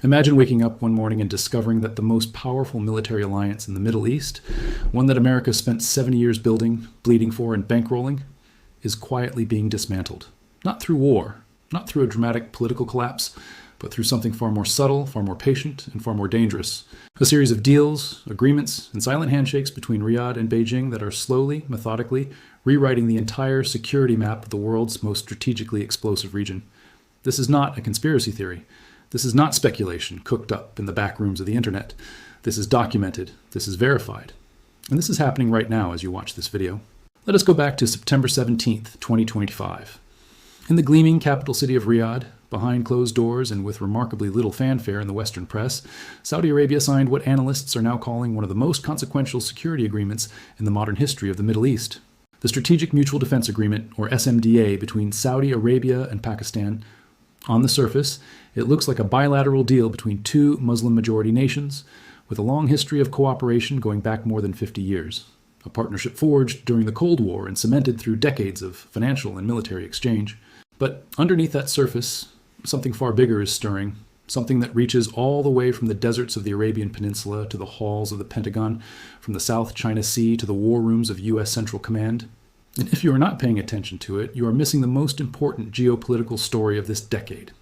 Imagine waking up one morning and discovering that the most powerful military alliance in the Middle East, one that America spent 70 years building, bleeding for, and bankrolling, is quietly being dismantled. Not through war, not through a dramatic political collapse, but through something far more subtle, far more patient, and far more dangerous. A series of deals, agreements, and silent handshakes between Riyadh and Beijing that are slowly, methodically, rewriting the entire security map of the world's most strategically explosive region. This is not a conspiracy theory. This is not speculation cooked up in the back rooms of the internet. This is documented. This is verified. And this is happening right now as you watch this video. Let us go back to September 17th, 2025. In the gleaming capital city of Riyadh, behind closed doors and with remarkably little fanfare in the Western press, Saudi Arabia signed what analysts are now calling one of the most consequential security agreements in the modern history of the Middle East. The Strategic Mutual Defense Agreement, or SMDA, between Saudi Arabia and Pakistan. On the surface, it looks like a bilateral deal between two Muslim-majority nations, with a long history of cooperation going back more than 50 years. A partnership forged during the Cold War and cemented through decades of financial and military exchange. But underneath that surface, something far bigger is stirring, something that reaches all the way from the deserts of the Arabian Peninsula to the halls of the Pentagon, from the South China Sea to the war rooms of U.S. Central Command. And if you are not paying attention to it, you are missing the most important geopolitical story of this decade.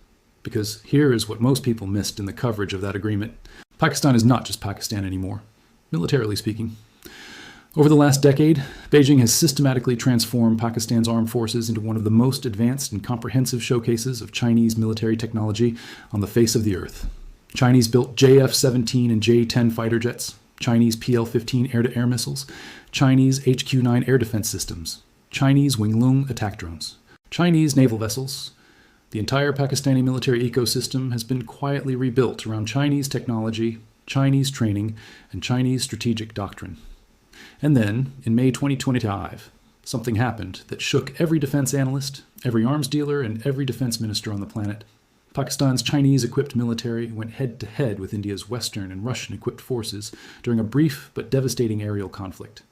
Because here is what most people missed in the coverage of that agreement. Pakistan is not just Pakistan anymore, militarily speaking. Over the last decade, Beijing has systematically transformed Pakistan's armed forces into one of the most advanced and comprehensive showcases of Chinese military technology on the face of the earth. Chinese-built JF-17 and J-10 fighter jets, Chinese PL-15 air-to-air missiles, Chinese HQ-9 air defense systems, Chinese Winglong attack drones, Chinese naval vessels. The entire Pakistani military ecosystem has been quietly rebuilt around Chinese technology, Chinese training, and Chinese strategic doctrine. And then, in May 2025, something happened that shook every defense analyst, every arms dealer, and every defense minister on the planet. Pakistan's Chinese-equipped military went head-to-head with India's Western and Russian-equipped forces during a brief but devastating aerial conflict.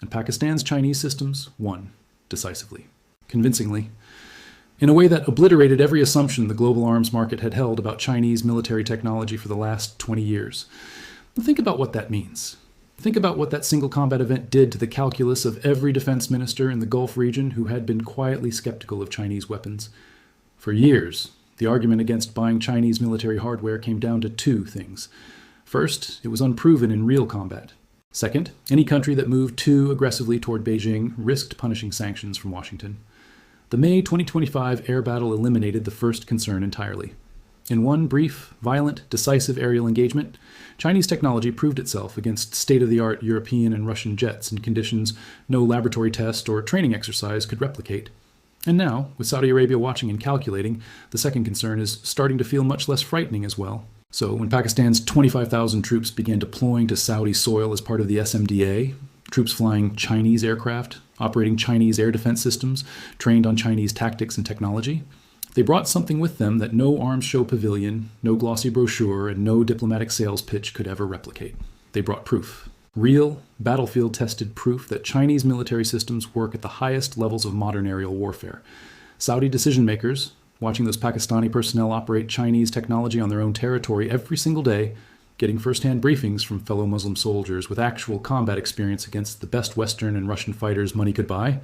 And Pakistan's Chinese systems won, decisively, convincingly, in a way that obliterated every assumption the global arms market had held about Chinese military technology for the last 20 years. But think about what that means. Think about what that single combat event did to the calculus of every defense minister in the Gulf region who had been quietly skeptical of Chinese weapons. For years, the argument against buying Chinese military hardware came down to two things. First, it was unproven in real combat. Second, any country that moved too aggressively toward Beijing risked punishing sanctions from Washington. The May 2025 air battle eliminated the first concern entirely. In one brief, violent, decisive aerial engagement, Chinese technology proved itself against state-of-the-art European and Russian jets in conditions no laboratory test or training exercise could replicate. And now, with Saudi Arabia watching and calculating, the second concern is starting to feel much less frightening as well. So when Pakistan's 25,000 troops began deploying to Saudi soil as part of the SMDA, troops flying Chinese aircraft, operating Chinese air defense systems, trained on Chinese tactics and technology, they brought something with them that no arms show pavilion, no glossy brochure, and no diplomatic sales pitch could ever replicate. They brought proof. Real, battlefield-tested proof that Chinese military systems work at the highest levels of modern aerial warfare. Saudi decision-makers, watching those Pakistani personnel operate Chinese technology on their own territory every single day, getting first-hand briefings from fellow Muslim soldiers with actual combat experience against the best Western and Russian fighters money could buy,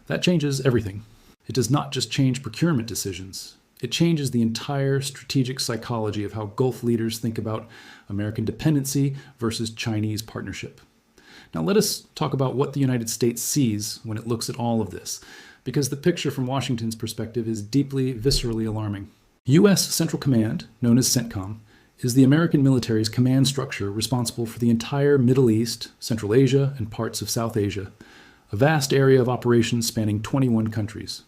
that changes everything. It does not just change procurement decisions. It changes the entire strategic psychology of how Gulf leaders think about American dependency versus Chinese partnership. Now let us talk about what the United States sees when it looks at all of this, because the picture from Washington's perspective is deeply, viscerally alarming. U.S. Central Command, known as CENTCOM, is the American military's command structure responsible for the entire Middle East, Central Asia, and parts of South Asia, a vast area of operations spanning 21 countries.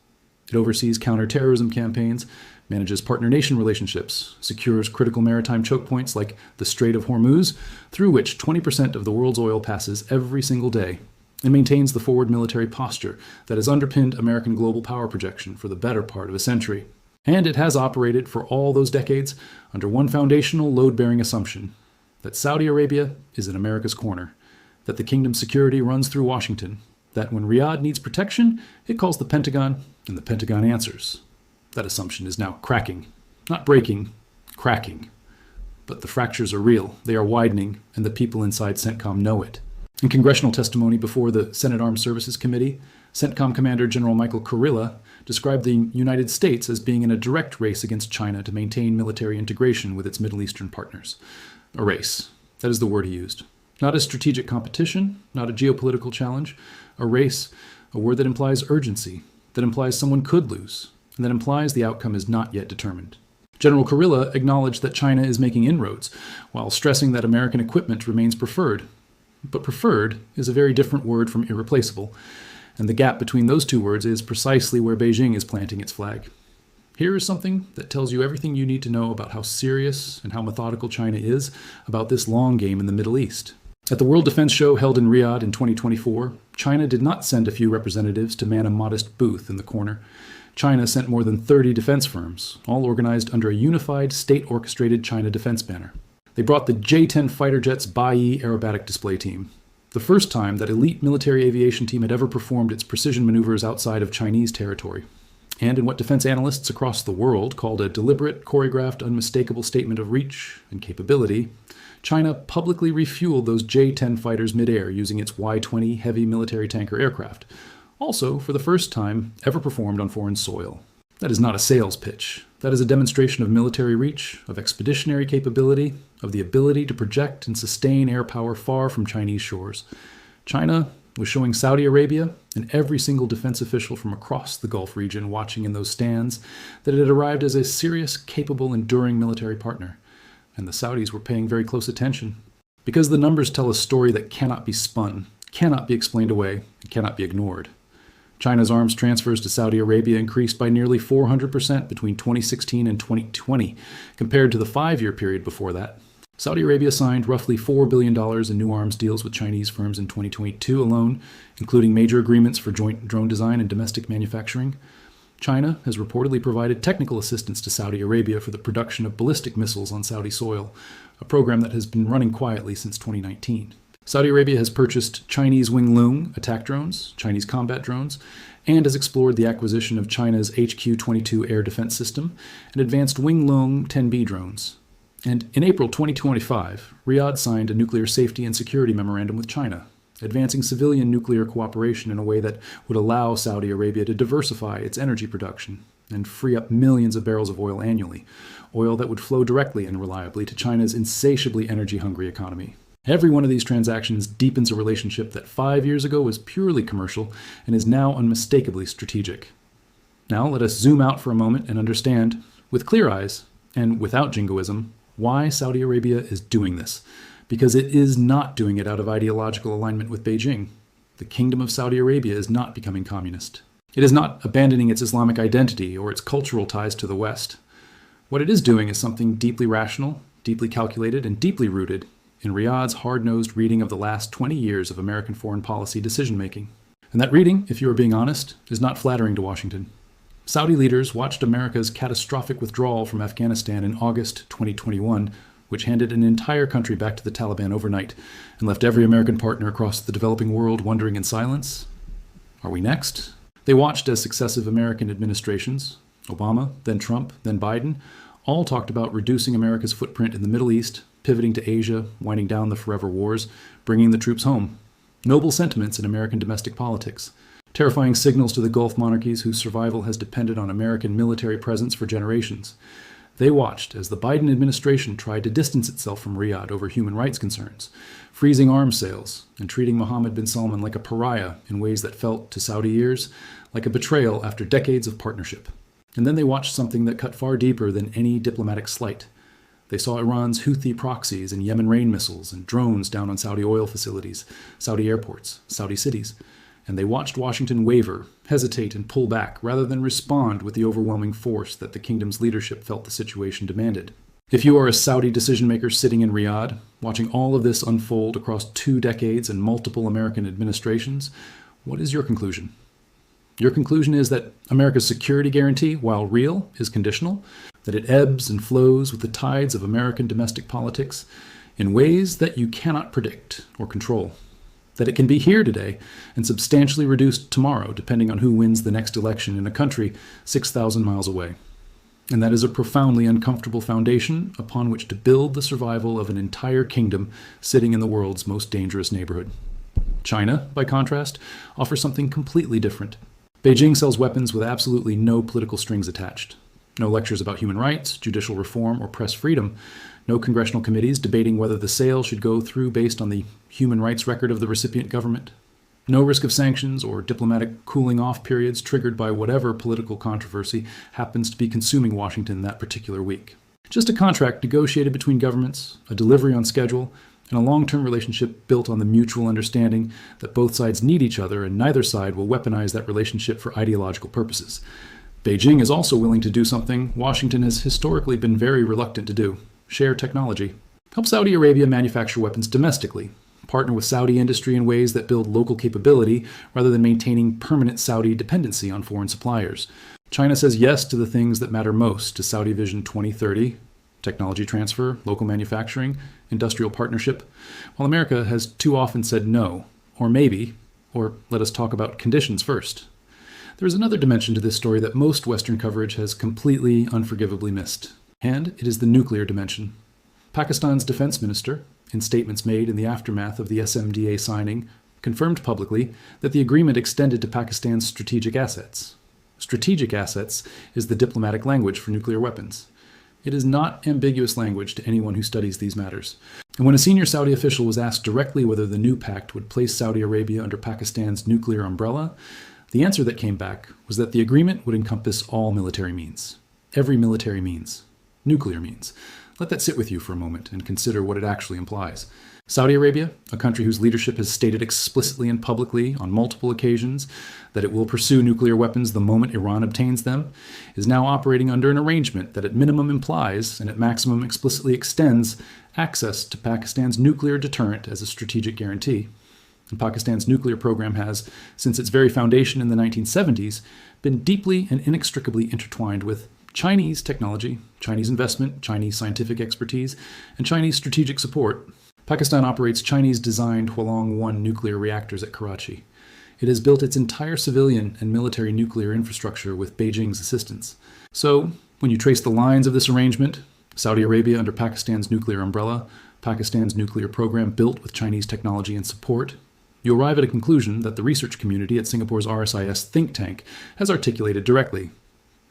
It oversees counterterrorism campaigns, manages partner nation relationships, secures critical maritime choke points like the Strait of Hormuz, through which 20% of the world's oil passes every single day, and maintains the forward military posture that has underpinned American global power projection for the better part of a century. And it has operated for all those decades under one foundational load-bearing assumption, that Saudi Arabia is in America's corner, that the kingdom's security runs through Washington, that when Riyadh needs protection, it calls the Pentagon, and the Pentagon answers. That assumption is now cracking. Not breaking, cracking. But the fractures are real, they are widening, and the people inside CENTCOM know it. In congressional testimony before the Senate Armed Services Committee, CENTCOM Commander General Michael Kurilla described the United States as being in a direct race against China to maintain military integration with its Middle Eastern partners. A race. That is the word he used. Not a strategic competition, not a geopolitical challenge. A race, a word that implies urgency, that implies someone could lose, and that implies the outcome is not yet determined. General Kurilla acknowledged that China is making inroads, while stressing that American equipment remains preferred. But preferred is a very different word from irreplaceable, and the gap between those two words is precisely where Beijing is planting its flag. Here is something that tells you everything you need to know about how serious and how methodical China is about this long game in the Middle East. At the World Defense Show held in Riyadh in 2024, China did not send a few representatives to man a modest booth in the corner. China sent more than 30 defense firms, all organized under a unified, state-orchestrated China defense banner. They brought the J-10 fighter jet's Bai aerobatic display team, the first time that elite military aviation team had ever performed its precision maneuvers outside of Chinese territory. And in what defense analysts across the world called a deliberate, choreographed, unmistakable statement of reach and capability, China publicly refueled those J-10 fighters midair using its Y-20 heavy military tanker aircraft, also for the first time ever performed on foreign soil. That is not a sales pitch. That is a demonstration of military reach, of expeditionary capability, of the ability to project and sustain air power far from Chinese shores. China was showing Saudi Arabia and every single defense official from across the Gulf region watching in those stands that it had arrived as a serious, capable, enduring military partner. And the Saudis were paying very close attention. Because the numbers tell a story that cannot be spun, cannot be explained away, and cannot be ignored. China's arms transfers to Saudi Arabia increased by nearly 400% between 2016 and 2020, compared to the 5-year period before that. Saudi Arabia signed roughly $4 billion in new arms deals with Chinese firms in 2022 alone, including major agreements for joint drone design and domestic manufacturing. China has reportedly provided technical assistance to Saudi Arabia for the production of ballistic missiles on Saudi soil, a program that has been running quietly since 2019. Saudi Arabia has purchased Chinese Wing-Lung attack drones, Chinese combat drones, and has explored the acquisition of China's HQ-22 air defense system and advanced Wing-Lung 10B drones. And in April 2025, Riyadh signed a nuclear safety and security memorandum with China, advancing civilian nuclear cooperation in a way that would allow Saudi Arabia to diversify its energy production and free up millions of barrels of oil annually, oil that would flow directly and reliably to China's insatiably energy-hungry economy. Every one of these transactions deepens a relationship that 5 years ago was purely commercial and is now unmistakably strategic. Now let us zoom out for a moment and understand, with clear eyes and without jingoism, why Saudi Arabia is doing this. Because it is not doing it out of ideological alignment with Beijing. The Kingdom of Saudi Arabia is not becoming communist. It is not abandoning its Islamic identity or its cultural ties to the West. What it is doing is something deeply rational, deeply calculated, and deeply rooted in Riyadh's hard-nosed reading of the last 20 years of American foreign policy decision-making. And that reading, if you are being honest, is not flattering to Washington. Saudi leaders watched America's catastrophic withdrawal from Afghanistan in August 2021, which handed an entire country back to the Taliban overnight and left every American partner across the developing world wondering in silence, are we next? They watched as successive American administrations, Obama, then Trump, then Biden, all talked about reducing America's footprint in the Middle East, pivoting to Asia, winding down the forever wars, bringing the troops home. Noble sentiments in American domestic politics. Terrifying signals to the Gulf monarchies whose survival has depended on American military presence for generations. They watched as the Biden administration tried to distance itself from Riyadh over human rights concerns, freezing arms sales and treating Mohammed bin Salman like a pariah in ways that felt, to Saudi ears, like a betrayal after decades of partnership. And then they watched something that cut far deeper than any diplomatic slight. They saw Iran's Houthi proxies and Yemen rain missiles and drones down on Saudi oil facilities, Saudi airports, Saudi cities. And they watched Washington waver, hesitate, and pull back rather than respond with the overwhelming force that the kingdom's leadership felt the situation demanded. If you are a Saudi decision-maker sitting in Riyadh, watching all of this unfold across 2 decades and multiple American administrations, what is your conclusion? Your conclusion is that America's security guarantee, while real, is conditional, that it ebbs and flows with the tides of American domestic politics in ways that you cannot predict or control. That it can be here today and substantially reduced tomorrow, depending on who wins the next election in a country 6,000 miles away. And that is a profoundly uncomfortable foundation upon which to build the survival of an entire kingdom sitting in the world's most dangerous neighborhood. China, by contrast, offers something completely different. Beijing sells weapons with absolutely no political strings attached. No lectures about human rights, judicial reform, or press freedom. No congressional committees debating whether the sale should go through based on the human rights record of the recipient government. No risk of sanctions or diplomatic cooling-off periods triggered by whatever political controversy happens to be consuming Washington that particular week. Just a contract negotiated between governments, a delivery on schedule, and a long-term relationship built on the mutual understanding that both sides need each other and neither side will weaponize that relationship for ideological purposes. Beijing is also willing to do something Washington has historically been very reluctant to do: share technology. Help Saudi Arabia manufacture weapons domestically. Partner with Saudi industry in ways that build local capability rather than maintaining permanent Saudi dependency on foreign suppliers. China says yes to the things that matter most to Saudi Vision 2030, technology transfer, local manufacturing, industrial partnership, while America has too often said no, or maybe, or let us talk about conditions first. There is another dimension to this story that most Western coverage has completely unforgivably missed, and it is the nuclear dimension. Pakistan's defense minister, in statements made in the aftermath of the SMDA signing, confirmed publicly that the agreement extended to Pakistan's strategic assets. Strategic assets is the diplomatic language for nuclear weapons. It is not ambiguous language to anyone who studies these matters. And when a senior Saudi official was asked directly whether the new pact would place Saudi Arabia under Pakistan's nuclear umbrella, the answer that came back was that the agreement would encompass all military means. Every military means. Nuclear means. Let that sit with you for a moment and consider what it actually implies. Saudi Arabia, a country whose leadership has stated explicitly and publicly on multiple occasions that it will pursue nuclear weapons the moment Iran obtains them, is now operating under an arrangement that at minimum implies and at maximum explicitly extends access to Pakistan's nuclear deterrent as a strategic guarantee. And Pakistan's nuclear program has, since its very foundation in the 1970s, been deeply and inextricably intertwined with Chinese technology, Chinese investment, Chinese scientific expertise, and Chinese strategic support. Pakistan operates Chinese-designed Hualong-1 nuclear reactors at Karachi. It has built its entire civilian and military nuclear infrastructure with Beijing's assistance. So, when you trace the lines of this arrangement, Saudi Arabia under Pakistan's nuclear umbrella, Pakistan's nuclear program built with Chinese technology and support, you arrive at a conclusion that the research community at Singapore's RSIS think tank has articulated directly.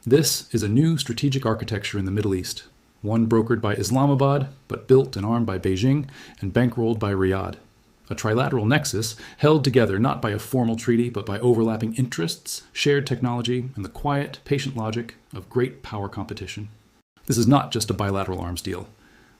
This is a new strategic architecture in the Middle East, one brokered by Islamabad, but built and armed by Beijing and bankrolled by Riyadh. A trilateral nexus held together not by a formal treaty, but by overlapping interests, shared technology, and the quiet, patient logic of great power competition. This is not just a bilateral arms deal.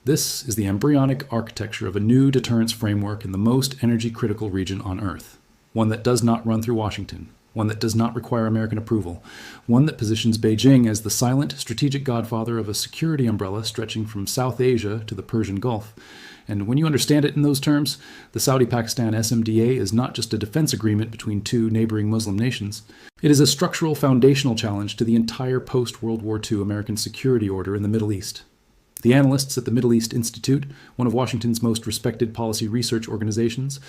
This is the embryonic architecture of a new deterrence framework in the most energy-critical region on Earth, one that does not run through Washington, one that does not require American approval, one that positions Beijing as the silent, strategic godfather of a security umbrella stretching from South Asia to the Persian Gulf. And when you understand it in those terms, the Saudi-Pakistan SMDA is not just a defense agreement between two neighboring Muslim nations. It is a structural, foundational challenge to the entire post-World War II American security order in the Middle East. The analysts at the Middle East Institute, one of Washington's most respected policy research organizations,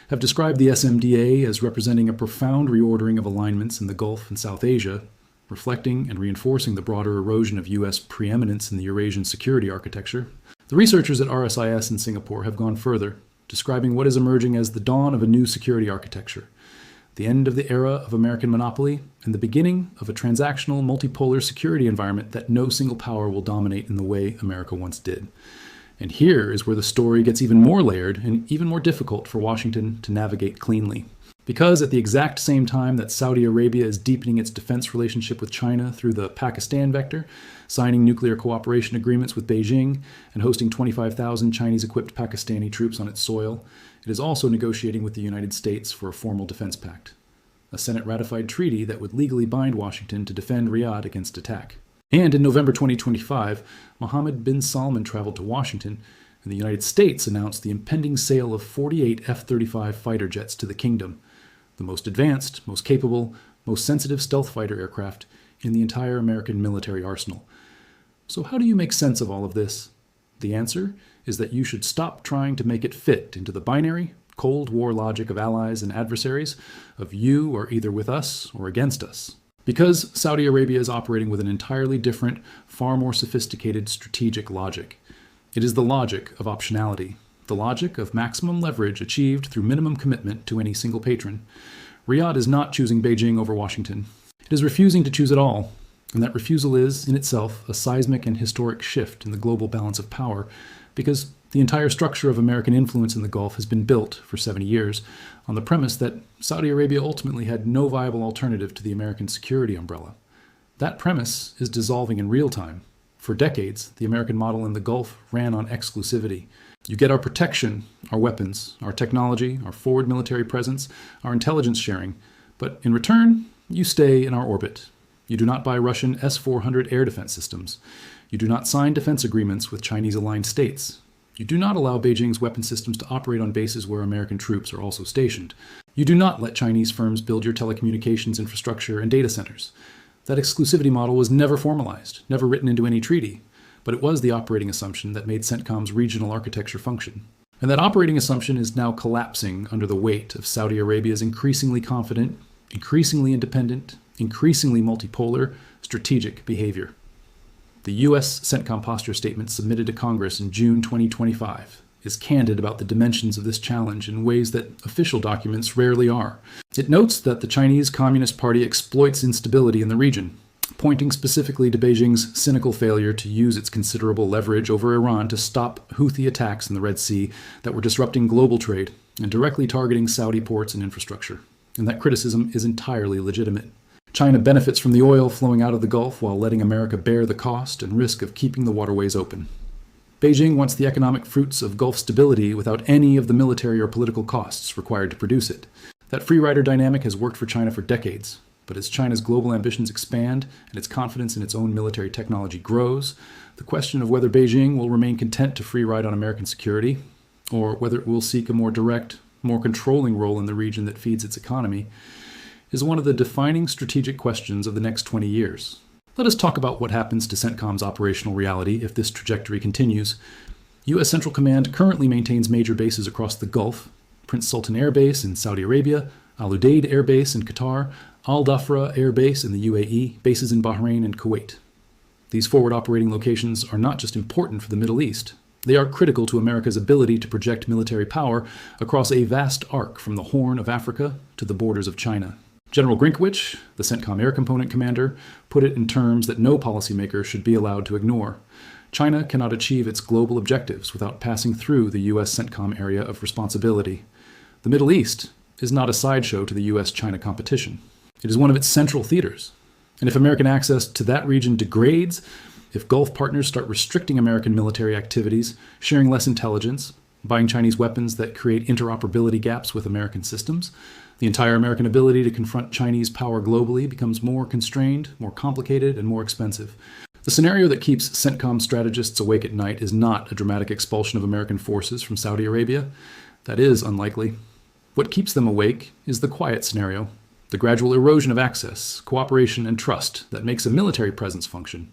have described the SMDA as representing a profound reordering of alignments in the Gulf and South Asia, reflecting and reinforcing the broader erosion of U.S. preeminence in the Eurasian security architecture. The researchers at RSIS in Singapore have gone further, describing what is emerging as the dawn of a new security architecture, the end of the era of American monopoly, and the beginning of a transactional, multipolar security environment that no single power will dominate in the way America once did. And here is where the story gets even more layered and even more difficult for Washington to navigate cleanly. Because at the exact same time that Saudi Arabia is deepening its defense relationship with China through the Pakistan vector, signing nuclear cooperation agreements with Beijing, and hosting 25,000 Chinese-equipped Pakistani troops on its soil, it is also negotiating with the United States for a formal defense pact, a Senate-ratified treaty that would legally bind Washington to defend Riyadh against attack. And in November 2025, Mohammed bin Salman traveled to Washington, and the United States announced the impending sale of 48 F-35 fighter jets to the kingdom, the most advanced, most capable, most sensitive stealth fighter aircraft in the entire American military arsenal. So how do you make sense of all of this? The answer is that you should stop trying to make it fit into the binary, Cold War logic of allies and adversaries, of you are either with us or against us. Because Saudi Arabia is operating with an entirely different, far more sophisticated strategic logic. It is the logic of optionality, the logic of maximum leverage achieved through minimum commitment to any single patron. Riyadh is not choosing Beijing over Washington. It is refusing to choose at all, and that refusal is, in itself, a seismic and historic shift in the global balance of power, because the entire structure of American influence in the Gulf has been built for 70 years on the premise that Saudi Arabia ultimately had no viable alternative to the American security umbrella. That premise is dissolving in real time. For decades, the American model in the Gulf ran on exclusivity. You get our protection, our weapons, our technology, our forward military presence, our intelligence sharing, but in return, you stay in our orbit. You do not buy Russian S-400 air defense systems. You do not sign defense agreements with Chinese-aligned states. You do not allow Beijing's weapon systems to operate on bases where American troops are also stationed. You do not let Chinese firms build your telecommunications infrastructure and data centers. That exclusivity model was never formalized, never written into any treaty, but it was the operating assumption that made CENTCOM's regional architecture function. And that operating assumption is now collapsing under the weight of Saudi Arabia's increasingly confident, increasingly independent, increasingly multipolar strategic behavior. The U.S. CENTCOM posture statement submitted to Congress in June 2025 is candid about the dimensions of this challenge in ways that official documents rarely are. It notes that the Chinese Communist Party exploits instability in the region, pointing specifically to Beijing's cynical failure to use its considerable leverage over Iran to stop Houthi attacks in the Red Sea that were disrupting global trade and directly targeting Saudi ports and infrastructure. And that criticism is entirely legitimate. China benefits from the oil flowing out of the Gulf while letting America bear the cost and risk of keeping the waterways open. Beijing wants the economic fruits of Gulf stability without any of the military or political costs required to produce it. That free rider dynamic has worked for China for decades, but as China's global ambitions expand and its confidence in its own military technology grows, the question of whether Beijing will remain content to free ride on American security, or whether it will seek a more direct, more controlling role in the region that feeds its economy, is one of the defining strategic questions of the next 20 years. Let us talk about what happens to CENTCOM's operational reality if this trajectory continues. U.S. Central Command currently maintains major bases across the Gulf: Prince Sultan Air Base in Saudi Arabia, Al Udeid Air Base in Qatar, Al Dhafra Air Base in the UAE, bases in Bahrain and Kuwait. These forward operating locations are not just important for the Middle East. They are critical to America's ability to project military power across a vast arc from the Horn of Africa to the borders of China. General Grinkowicz, the CENTCOM Air Component Commander, put it in terms that no policymaker should be allowed to ignore. China cannot achieve its global objectives without passing through the U.S. CENTCOM area of responsibility. The Middle East is not a sideshow to the U.S.-China competition. It is one of its central theaters. And if American access to that region degrades, if Gulf partners start restricting American military activities, sharing less intelligence, buying Chinese weapons that create interoperability gaps with American systems, the entire American ability to confront Chinese power globally becomes more constrained, more complicated, and more expensive. The scenario that keeps CENTCOM strategists awake at night is not a dramatic expulsion of American forces from Saudi Arabia. That is unlikely. What keeps them awake is the quiet scenario, the gradual erosion of access, cooperation, and trust that makes a military presence function.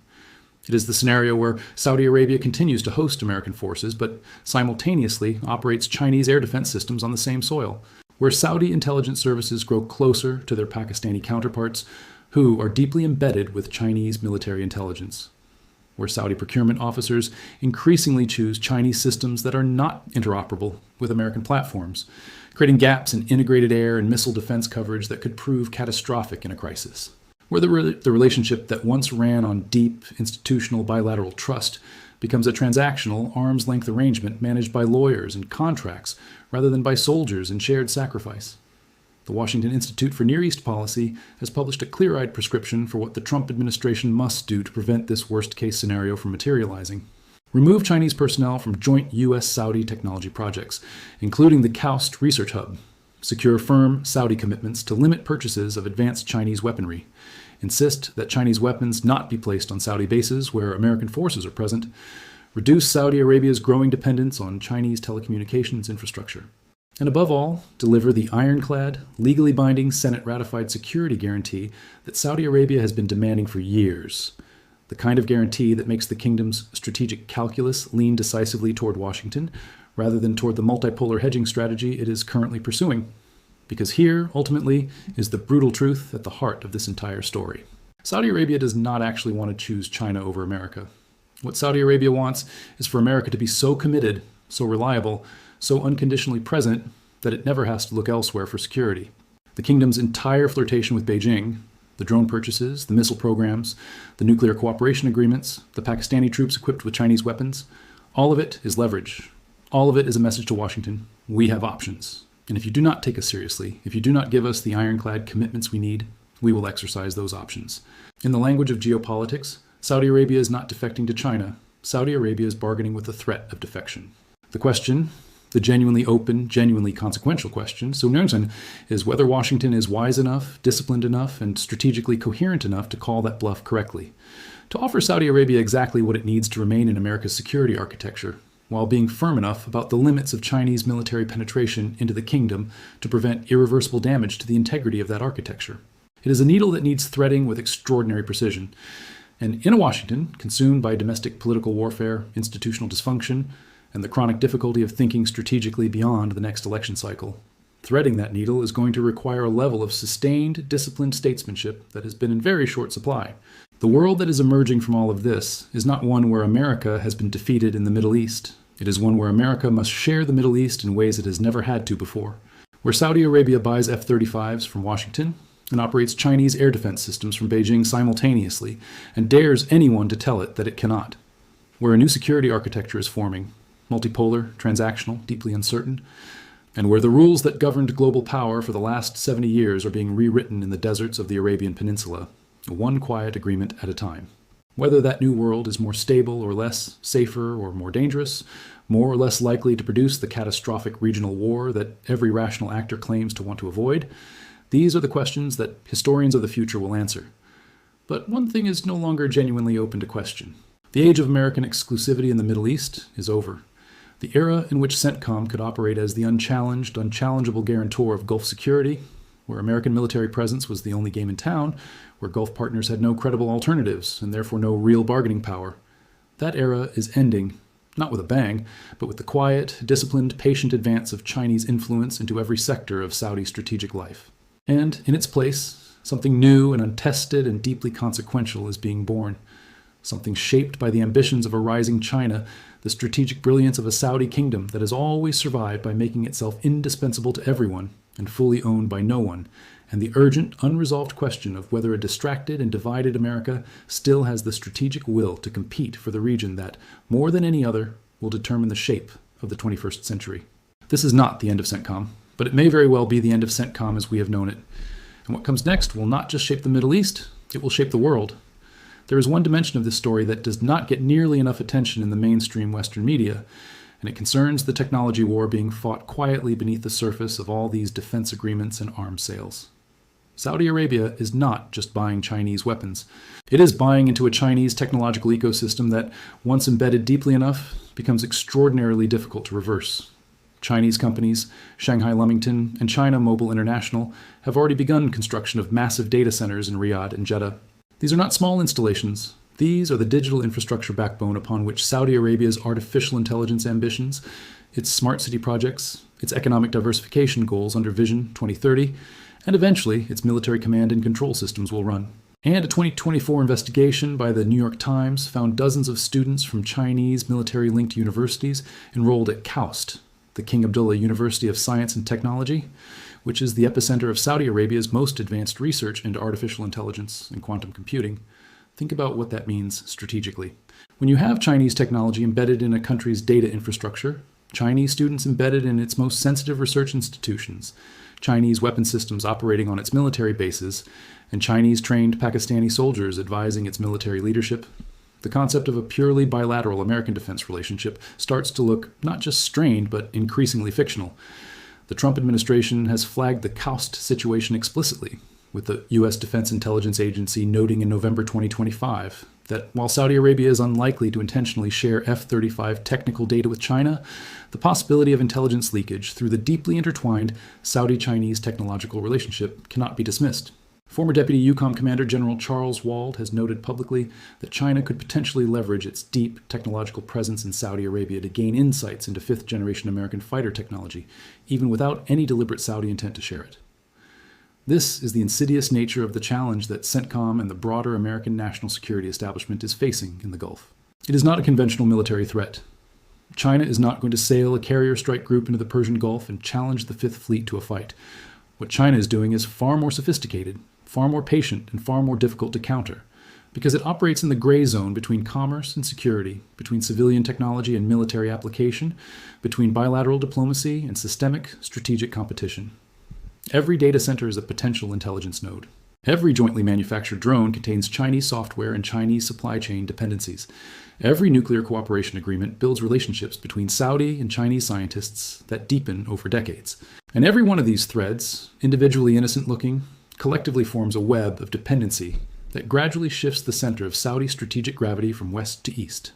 It is the scenario where Saudi Arabia continues to host American forces, but simultaneously operates Chinese air defense systems on the same soil, where Saudi intelligence services grow closer to their Pakistani counterparts, who are deeply embedded with Chinese military intelligence, where Saudi procurement officers increasingly choose Chinese systems that are not interoperable with American platforms, creating gaps in integrated air and missile defense coverage that could prove catastrophic in a crisis, where the relationship that once ran on deep institutional bilateral trust becomes a transactional, arm's-length arrangement managed by lawyers and contracts rather than by soldiers and shared sacrifice. The Washington Institute for Near East Policy has published a clear-eyed prescription for what the Trump administration must do to prevent this worst-case scenario from materializing. Remove Chinese personnel from joint U.S.-Saudi technology projects, including the KAUST Research Hub. Secure firm Saudi commitments to limit purchases of advanced Chinese weaponry. Insist that Chinese weapons not be placed on Saudi bases where American forces are present. Reduce Saudi Arabia's growing dependence on Chinese telecommunications infrastructure. And above all, deliver the ironclad, legally binding Senate-ratified security guarantee that Saudi Arabia has been demanding for years. The kind of guarantee that makes the kingdom's strategic calculus lean decisively toward Washington, rather than toward the multipolar hedging strategy it is currently pursuing. Because here, ultimately, is the brutal truth at the heart of this entire story. Saudi Arabia does not actually want to choose China over America. What Saudi Arabia wants is for America to be so committed, so reliable, so unconditionally present that it never has to look elsewhere for security. The kingdom's entire flirtation with Beijing, the drone purchases, the missile programs, the nuclear cooperation agreements, the Pakistani troops equipped with Chinese weapons, all of it is leverage. All of it is a message to Washington. We have options. And if you do not take us seriously, if you do not give us the ironclad commitments we need, we will exercise those options. In the language of geopolitics, Saudi Arabia is not defecting to China. Saudi Arabia is bargaining with the threat of defection. The question, the genuinely open, genuinely consequential question, is whether Washington is wise enough, disciplined enough, and strategically coherent enough to call that bluff correctly, to offer Saudi Arabia exactly what it needs to remain in America's security architecture, while being firm enough about the limits of Chinese military penetration into the kingdom to prevent irreversible damage to the integrity of that architecture. It is a needle that needs threading with extraordinary precision. And in a Washington consumed by domestic political warfare, institutional dysfunction, and the chronic difficulty of thinking strategically beyond the next election cycle, threading that needle is going to require a level of sustained, disciplined statesmanship that has been in very short supply. The world that is emerging from all of this is not one where America has been defeated in the Middle East. It is one where America must share the Middle East in ways it has never had to before. Where Saudi Arabia buys F-35s from Washington and operates Chinese air defense systems from Beijing simultaneously and dares anyone to tell it that it cannot. Where a new security architecture is forming, multipolar, transactional, deeply uncertain, and where the rules that governed global power for the last 70 years are being rewritten in the deserts of the Arabian Peninsula, one quiet agreement at a time. Whether that new world is more stable or less, safer or more dangerous, more or less likely to produce the catastrophic regional war that every rational actor claims to want to avoid, these are the questions that historians of the future will answer. But one thing is no longer genuinely open to question. The age of American exclusivity in the Middle East is over. The era in which CENTCOM could operate as the unchallenged, unchallengeable guarantor of Gulf security, where American military presence was the only game in town, where Gulf partners had no credible alternatives and therefore no real bargaining power. That era is ending, not with a bang, but with the quiet, disciplined, patient advance of Chinese influence into every sector of Saudi strategic life. And in its place, something new and untested and deeply consequential is being born. Something shaped by the ambitions of a rising China, the strategic brilliance of a Saudi kingdom that has always survived by making itself indispensable to everyone and fully owned by no one, and the urgent, unresolved question of whether a distracted and divided America still has the strategic will to compete for the region that, more than any other, will determine the shape of the 21st century. This is not the end of CENTCOM, but it may very well be the end of CENTCOM as we have known it. And what comes next will not just shape the Middle East, it will shape the world. There is one dimension of this story that does not get nearly enough attention in the mainstream Western media, and it concerns the technology war being fought quietly beneath the surface of all these defense agreements and arms sales. Saudi Arabia is not just buying Chinese weapons. It is buying into a Chinese technological ecosystem that, once embedded deeply enough, becomes extraordinarily difficult to reverse. Chinese companies, Shanghai Lumington and China Mobile International, have already begun construction of massive data centers in Riyadh and Jeddah. These are not small installations. These are the digital infrastructure backbone upon which Saudi Arabia's artificial intelligence ambitions, its smart city projects, its economic diversification goals under Vision 2030, and eventually its military command and control systems will run. And a 2024 investigation by the New York Times found dozens of students from Chinese military-linked universities enrolled at KAUST, the King Abdullah University of Science and Technology, which is the epicenter of Saudi Arabia's most advanced research into artificial intelligence and quantum computing. Think about what that means strategically. When you have Chinese technology embedded in a country's data infrastructure, Chinese students embedded in its most sensitive research institutions, Chinese weapon systems operating on its military bases, and Chinese-trained Pakistani soldiers advising its military leadership, the concept of a purely bilateral American defense relationship starts to look not just strained, but increasingly fictional. The Trump administration has flagged the KAUST situation explicitly, with the U.S. Defense Intelligence Agency noting in November 2025 that while Saudi Arabia is unlikely to intentionally share F-35 technical data with China, the possibility of intelligence leakage through the deeply intertwined Saudi-Chinese technological relationship cannot be dismissed. Former Deputy EUCOM Commander General Charles Wald has noted publicly that China could potentially leverage its deep technological presence in Saudi Arabia to gain insights into fifth-generation American fighter technology, even without any deliberate Saudi intent to share it. This is the insidious nature of the challenge that CENTCOM and the broader American national security establishment is facing in the Gulf. It is not a conventional military threat. China is not going to sail a carrier strike group into the Persian Gulf and challenge the Fifth Fleet to a fight. What China is doing is far more sophisticated, far more patient, and far more difficult to counter, because it operates in the gray zone between commerce and security, between civilian technology and military application, between bilateral diplomacy and systemic strategic competition. Every data center is a potential intelligence node. Every jointly manufactured drone contains Chinese software and Chinese supply chain dependencies. Every nuclear cooperation agreement builds relationships between Saudi and Chinese scientists that deepen over decades. And every one of these threads, individually innocent-looking, collectively forms a web of dependency that gradually shifts the center of Saudi strategic gravity from west to east.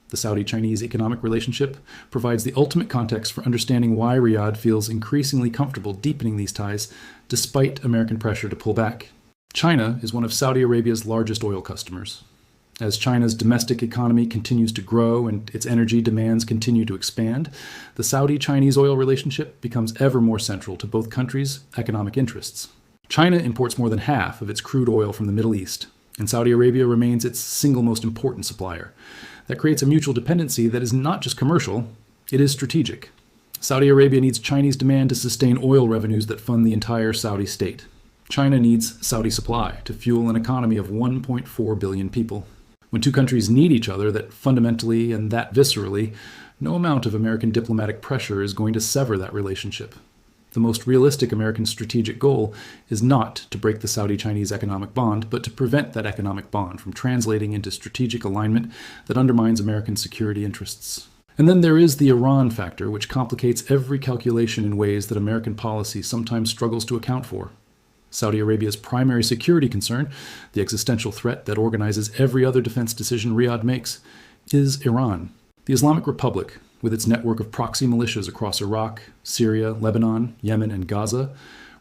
The Saudi-Chinese economic relationship provides the ultimate context for understanding why Riyadh feels increasingly comfortable deepening these ties despite American pressure to pull back. China is one of Saudi Arabia's largest oil customers. As China's domestic economy continues to grow and its energy demands continue to expand, the Saudi-Chinese oil relationship becomes ever more central to both countries' economic interests. China imports more than half of its crude oil from the Middle East, and Saudi Arabia remains its single most important supplier. That creates a mutual dependency that is not just commercial, it is strategic. Saudi Arabia needs Chinese demand to sustain oil revenues that fund the entire Saudi state. China needs Saudi supply to fuel an economy of 1.4 billion people. When two countries need each other that fundamentally and that viscerally, no amount of American diplomatic pressure is going to sever that relationship. The most realistic American strategic goal is not to break the Saudi-Chinese economic bond, but to prevent that economic bond from translating into strategic alignment that undermines American security interests. And then there is the Iran factor, which complicates every calculation in ways that American policy sometimes struggles to account for. Saudi Arabia's primary security concern, the existential threat that organizes every other defense decision Riyadh makes, is Iran. The Islamic Republic, with its network of proxy militias across Iraq, Syria, Lebanon, Yemen, and Gaza,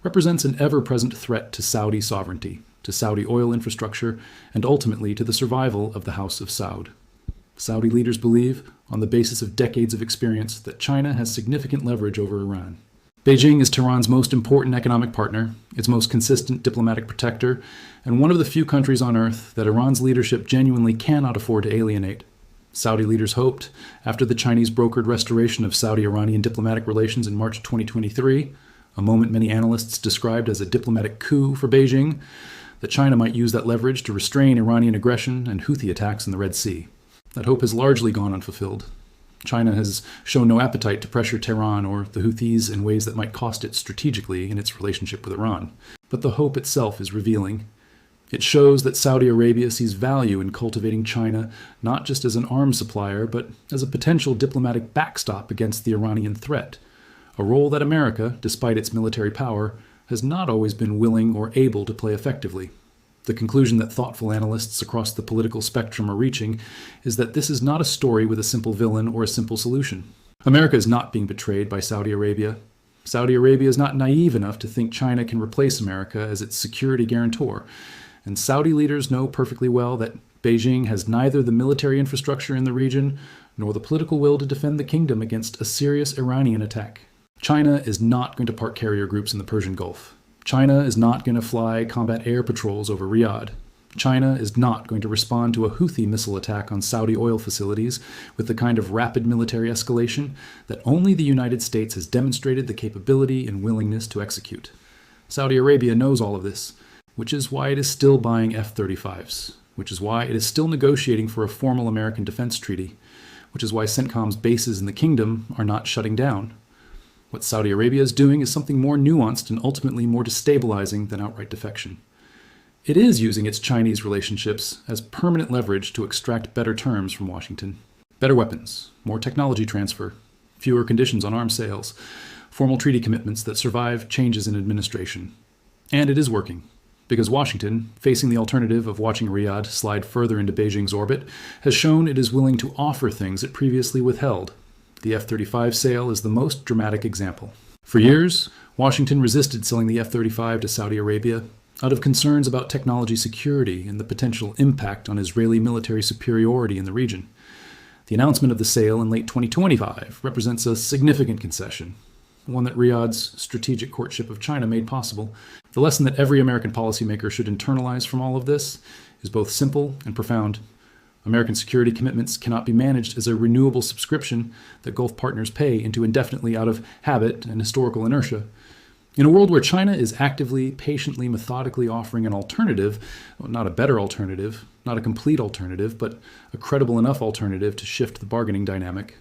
represents an ever-present threat to Saudi sovereignty, to Saudi oil infrastructure, and ultimately to the survival of the House of Saud. Saudi leaders believe, on the basis of decades of experience, that China has significant leverage over Iran. Beijing is Tehran's most important economic partner, its most consistent diplomatic protector, and one of the few countries on earth that Iran's leadership genuinely cannot afford to alienate. Saudi leaders hoped, after the Chinese brokered restoration of Saudi-Iranian diplomatic relations in March 2023, a moment many analysts described as a diplomatic coup for Beijing, that China might use that leverage to restrain Iranian aggression and Houthi attacks in the Red Sea. That hope has largely gone unfulfilled. China has shown no appetite to pressure Tehran or the Houthis in ways that might cost it strategically in its relationship with Iran. But the hope itself is revealing. It shows that Saudi Arabia sees value in cultivating China not just as an arms supplier, but as a potential diplomatic backstop against the Iranian threat, a role that America, despite its military power, has not always been willing or able to play effectively. The conclusion that thoughtful analysts across the political spectrum are reaching is that this is not a story with a simple villain or a simple solution. America is not being betrayed by Saudi Arabia. Saudi Arabia is not naive enough to think China can replace America as its security guarantor. And Saudi leaders know perfectly well that Beijing has neither the military infrastructure in the region nor the political will to defend the kingdom against a serious Iranian attack. China is not going to park carrier groups in the Persian Gulf. China is not going to fly combat air patrols over Riyadh. China is not going to respond to a Houthi missile attack on Saudi oil facilities with the kind of rapid military escalation that only the United States has demonstrated the capability and willingness to execute. Saudi Arabia knows all of this, which is why it is still buying F-35s, which is why it is still negotiating for a formal American defense treaty, which is why CENTCOM's bases in the kingdom are not shutting down. What Saudi Arabia is doing is something more nuanced and ultimately more destabilizing than outright defection. It is using its Chinese relationships as permanent leverage to extract better terms from Washington. Better weapons, more technology transfer, fewer conditions on arms sales, formal treaty commitments that survive changes in administration. And it is working. Because Washington, facing the alternative of watching Riyadh slide further into Beijing's orbit, has shown it is willing to offer things it previously withheld. The F-35 sale is the most dramatic example. For years, Washington resisted selling the F-35 to Saudi Arabia, out of concerns about technology security and the potential impact on Israeli military superiority in the region. The announcement of the sale in late 2025 represents a significant concession, one that Riyadh's strategic courtship of China made possible. The lesson that every American policymaker should internalize from all of this is both simple and profound. American security commitments cannot be managed as a renewable subscription that Gulf partners pay into indefinitely out of habit and historical inertia. In a world where China is actively, patiently, methodically offering an alternative, not a better alternative, not a complete alternative, but a credible enough alternative to shift the bargaining dynamic,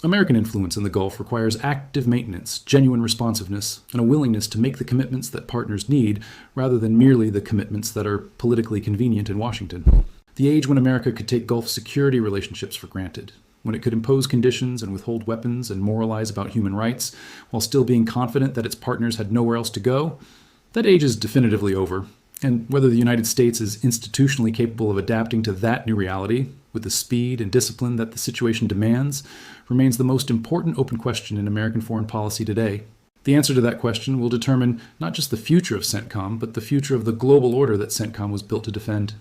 American influence in the Gulf requires active maintenance, genuine responsiveness, and a willingness to make the commitments that partners need rather than merely the commitments that are politically convenient in Washington. The age when America could take Gulf security relationships for granted, when it could impose conditions and withhold weapons and moralize about human rights while still being confident that its partners had nowhere else to go, that age is definitively over. And whether the United States is institutionally capable of adapting to that new reality with the speed and discipline that the situation demands remains the most important open question in American foreign policy today. The answer to that question will determine not just the future of CENTCOM, but the future of the global order that CENTCOM was built to defend.